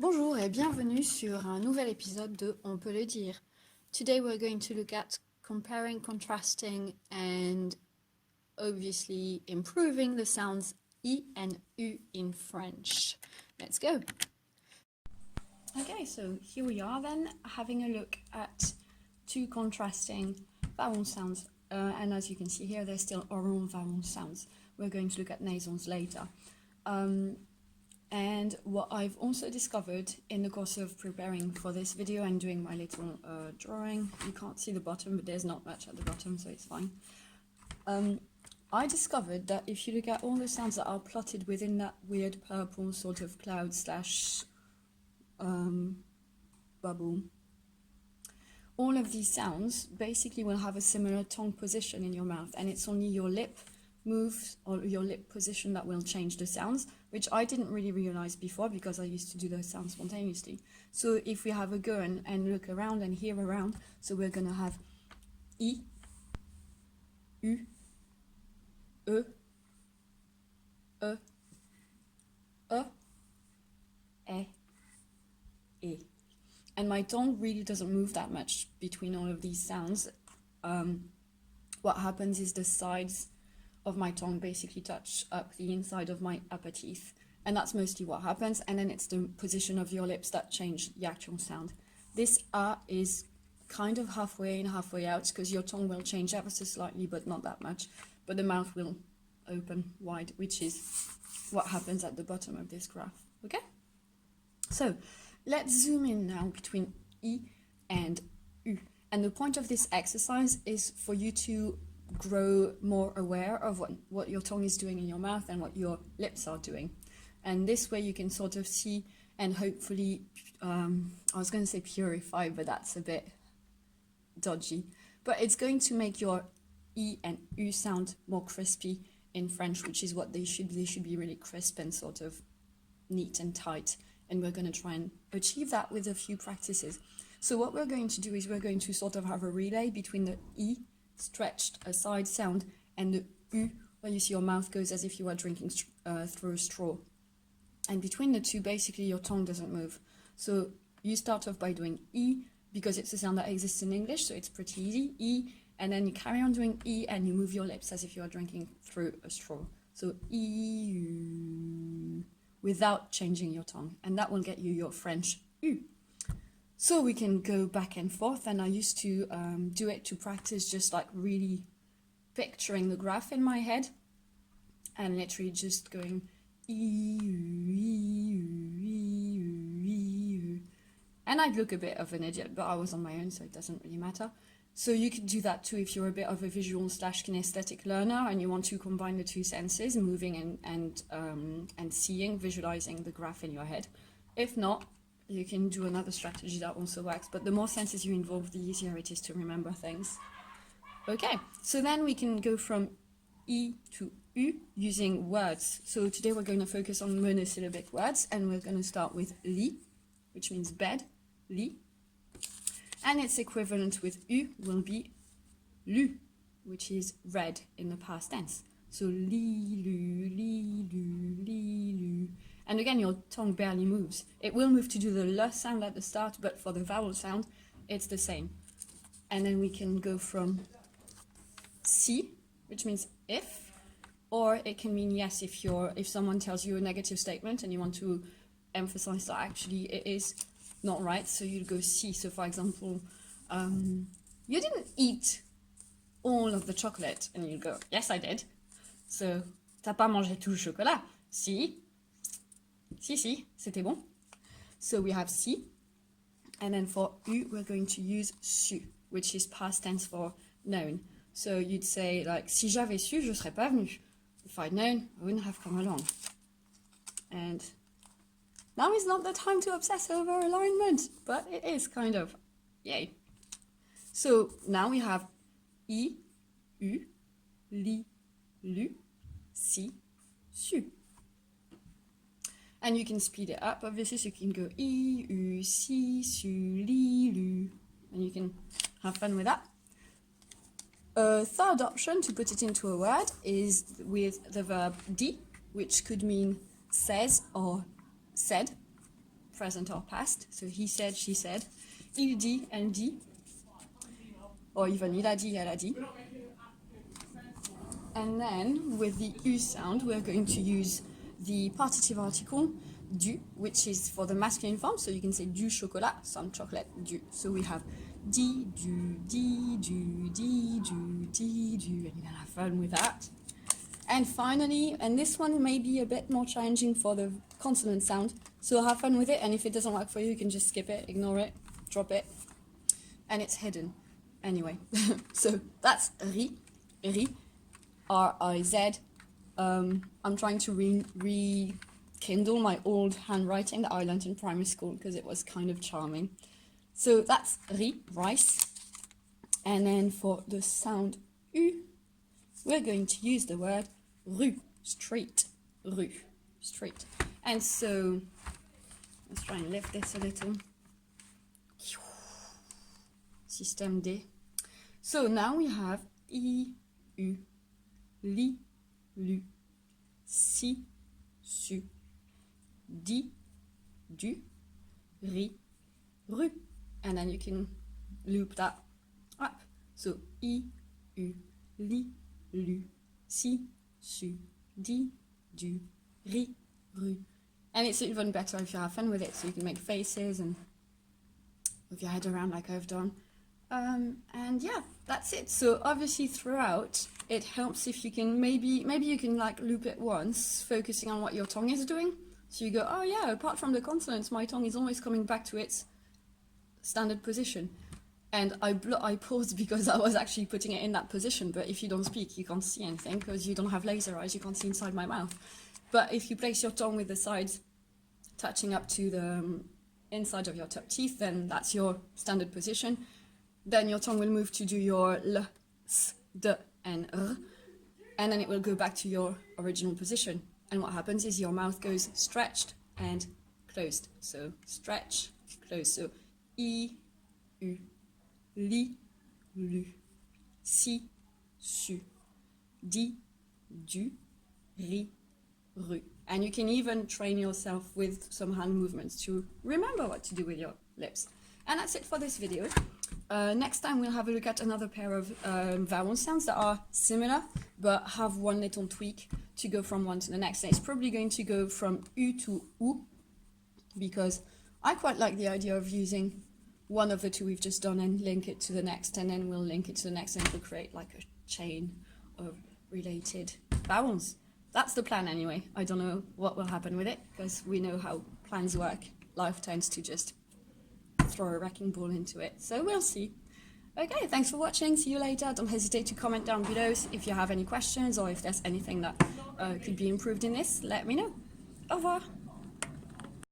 Bonjour et bienvenue sur un nouvel épisode de On peut le dire. Today we're going to look at comparing, contrasting and obviously improving the sounds I and U in French. Let's go! Okay, so here we are then, having a look at two contrasting vowel sounds. And as you can see here, they're still oral vowel sounds. We're going to look at nasals later. And what I've also discovered in the course of preparing for this video and doing my little drawing, you can't see the bottom, but there's not much at the bottom, so it's fine. I discovered that if you look at all the sounds that are plotted within that weird purple sort of cloud slash bubble, all of these sounds basically will have a similar tongue position in your mouth, and it's only your lip move or your lip position that will change the sounds, which I didn't really realize before because I used to do those sounds spontaneously. So if we have a go and look around and hear around, so we're gonna have I, U, E, E. And my tongue really doesn't move that much between all of these sounds. What happens is the sides of my tongue basically touch up the inside of my upper teeth, and that's mostly what happens, and then it's the position of your lips that change the actual sound. This is kind of halfway in, halfway out, because your tongue will change ever so slightly, but not that much, but the mouth will open wide, which is what happens at the bottom of this graph. Okay, so let's zoom in now between I and U, and the point of this exercise is for you to grow more aware of what your tongue is doing in your mouth and what your lips are doing. And this way you can sort of see and hopefully, I was going to say purify, but that's a bit dodgy. But it's going to make your I and U sound more crispy in French, which is what they should be. They should be really crisp and sort of neat and tight. And we're going to try and achieve that with a few practices. So what we're going to do is we're going to sort of have a relay between the I, stretched aside sound, and the U, where you see your mouth goes as if you were drinking through a straw. And between the two, basically your tongue doesn't move. So you start off by doing I, because it's a sound that exists in English, so it's pretty easy, I, and then you carry on doing I, and you move your lips as if you are drinking through a straw. So I, U, without changing your tongue, and that will get you your French U. So we can go back and forth, and I used to do it to practice just like really picturing the graph in my head and literally just going and I'd look a bit of an idiot, but I was on my own, so it doesn't really matter. So you could do that too if you're a bit of a visual / kinesthetic learner and you want to combine the two senses, moving and seeing, visualizing the graph in your head. If not, you can do another strategy that also works, but the more senses you involve, the easier it is to remember things. Okay, so then we can go from I to U using words. So today we're going to focus on monosyllabic words, and we're going to start with lit, which means bed, lit. And its equivalent with U will be lu, which is red in the past tense. So li, lu. And again, your tongue barely moves. It will move to do the L sound at the start, but for the vowel sound, it's the same. And then we can go from si, which means if, or it can mean yes if someone tells you a negative statement and you want to emphasize that actually it is not right, so you'd go si. So for example, you didn't eat all of the chocolate, and you go, yes I did. So, t'as pas mangé tout le chocolat? Si, c'était bon. So we have si, and then for U, we're going to use su, which is past tense for known. So you'd say like, si j'avais su, je serais pas venu. If I'd known, I wouldn't have come along. And now is not the time to obsess over alignment, but it is kind of, yay. So now we have I, U, li, lu, si, su. And you can speed it up, obviously, so you can go I, U, si, su, li, lu. And you can have fun with that. A third option to put it into a word is with the verb di, which could mean says or said. present or past. So he said, she said, il dit, elle dit, or even il a dit, elle a dit. And then with the U sound, we're going to use the partitive article du, which is for the masculine form. So you can say du chocolat, some chocolate, du. So we have di, du, di, du, di, du, di, du, and you're gonna have fun with that. And finally, and this one may be a bit more challenging for the consonant sound, so have fun with it, and if it doesn't work for you, you can just skip it, ignore it, drop it, and it's hidden. Anyway, so that's ri, ri, R-I-Z. I'm trying to rekindle my old handwriting that I learned in primary school because it was kind of charming. So that's ri, rice. And then for the sound U, we're going to use the word rue, street, rue, street. And so, let's try and lift this a little. Système D. So now we have I, U, li, lu, si, su, di, du, ri, rue. And then you can loop that up. So I, U, li, lu, si, su, di, du, ri, rue. And it's even better if you have fun with it, so you can make faces and move your head around like I've done. And yeah, that's it. So obviously throughout, it helps if you can, maybe you can like loop it once, focusing on what your tongue is doing. So you go, oh yeah, apart from the consonants, my tongue is always coming back to its standard position. And I paused because I was actually putting it in that position, but if you don't speak, you can't see anything because you don't have laser eyes, you can't see inside my mouth. But if you place your tongue with the sides touching up to the inside of your top teeth, then that's your standard position. Then your tongue will move to do your L, S, D, and R, and then it will go back to your original position. And what happens is your mouth goes stretched and closed. So stretch, close. So I, U, li, lu, si, su, di, du, ri, rue. And you can even train yourself with some hand movements to remember what to do with your lips. And that's it for this video. Next time we'll have a look at another pair of vowel sounds that are similar but have one little tweak to go from one to the next. And it's probably going to go from U to U because I quite like the idea of using one of the two we've just done and link it to the next, and then we'll link it to the next and it'll create like a chain of related vowels. That's the plan anyway. I don't know what will happen with it because we know how plans work. Life tends to just throw a wrecking ball into it. So we'll see. Okay, thanks for watching. See you later. Don't hesitate to comment down below if you have any questions or if there's anything that could be improved in this. Let me know. Au revoir.